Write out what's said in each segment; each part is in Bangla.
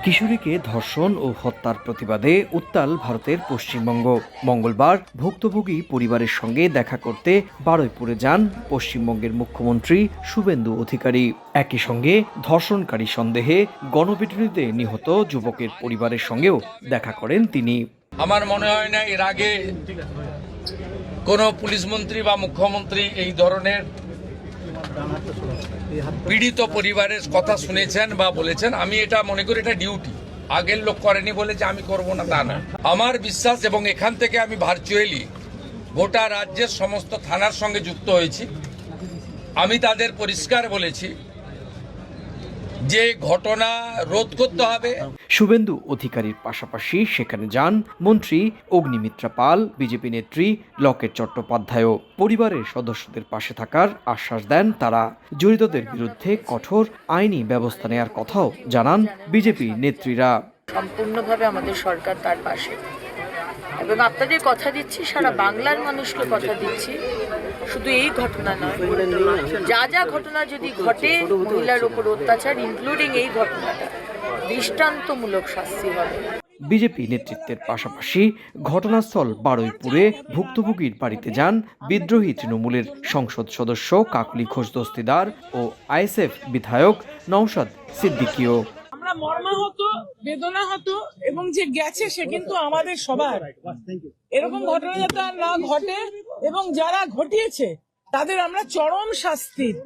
কিশোরীকে ধর্ষণ ও হত্যার প্রতিবাদে উত্তাল ভারতের পশ্চিমবঙ্গ। মঙ্গলবার ভুক্তভোগী পরিবারের সঙ্গে দেখা করতে বারুইপুরে যান পশ্চিমবঙ্গের মুখ্যমন্ত্রী শুভেন্দু অধিকারী। একই সঙ্গে ধর্ষণকারী সন্দেহে গণপিটুনিতে নিহত যুবকের পরিবারের সঙ্গেও দেখা করেন তিনি। আমার মনে হয় না এর আগে কোনো পুলিশ মন্ত্রী বা মুখ্যমন্ত্রী এই ধরনের পীড়িত পরিবারের কথা শুনেছেন বা বলেছেন। আমি এটা মনে করি এটা ডিউটি, আগের লোক করেনি বলে যে আমি করব না তা না। আমার বিশ্বাস, এবং এখান থেকে আমি ভার্চুয়ালি গোটা রাজ্যের সমস্ত থানার সঙ্গে যুক্ত হয়েছি, আমি তাদের পরিষ্কার বলেছি যে ঘটনা রোধ করতে হবে। শুভেন্দু অধিকারীর পাশাপাশি সেখানে যান মন্ত্রী অগ্নিমিত্রা পাল, বিজেপি নেত্রী লকেট চট্টোপাধ্যায়ও। পরিবারের সদস্যদের পাশে থাকার আশ্বাস দেন তারা। জড়িতদের বিরুদ্ধে কঠোর আইনি ব্যবস্থা নেওয়ার কথাও জানান বিজেপি নেত্রীরা। সম্পূর্ণভাবে আমাদের সরকার তার পাশে, এবং আপনাদের কথা দিচ্ছি, সারা বাংলার মানুষকে কথা দিচ্ছি, শুধু এই ঘটনা নয়, যা যা ঘটনা যদি ঘটে মহিলার উপর অত্যাচার, ইনক্লুডিং এই ঘটনাটা, দৃষ্টান্তমূলক শাস্তি হবে। বিজেপি নেতৃত্বের পাশাপাশি ঘটনাস্থল বারুইপুরে ভুক্তভোগীর বাড়িতে যান বিদ্রোহী তৃণমূলের সংসদ সদস্য কাকলি ঘোষ দস্তিদার ও আইএসএফ বিধায়ক নওশাদ সিদ্দিকীও। আমরা মর্মাহত, বেদনাহত, এবং যে গেছে সে কিন্তু আমাদের সবার। এরকম ঘটনা যাতে আর না ঘটে, এবং যারা ঘটিয়েছে তাদের আমরা চরম শাস্তির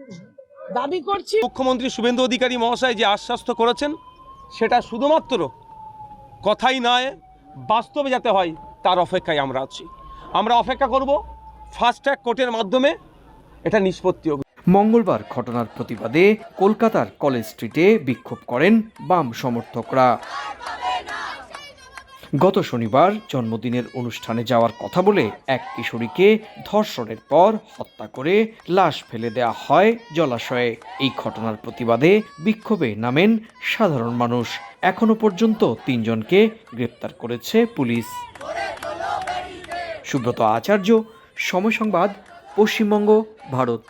দাবি করছি। মুখ্যমন্ত্রী শুভেন্দু অধিকারী মহাশয় যে আশ্বস্ত করেছেন সেটা শুধুমাত্র কথাই নয়, বাস্তবে যাতে হয় তার অপেক্ষায় আমরা আছি। আমরা অপেক্ষা করব ফাস্ট ট্র্যাক কোর্টের মাধ্যমে এটা নিষ্পত্তি হবে। মঙ্গলবার ঘটনার প্রতিবাদে কলকাতার কলেজ স্ট্রিটে বিক্ষোভ করেন বাম সমর্থকরা। গত শনিবার জন্মদিনের অনুষ্ঠানে যাওয়ার কথা বলে এক কিশোরীকে ধর্ষণের পর হত্যা করে লাশ ফেলে দেওয়া হয় জলাশয়ে। এই ঘটনার প্রতিবাদে বিক্ষোভে নামেন সাধারণ মানুষ। এখনো পর্যন্ত 3 জনকে গ্রেপ্তার করেছে পুলিশ। সুব্রত আচার্য, সময় সংবাদ, পশ্চিমবঙ্গ, ভারত।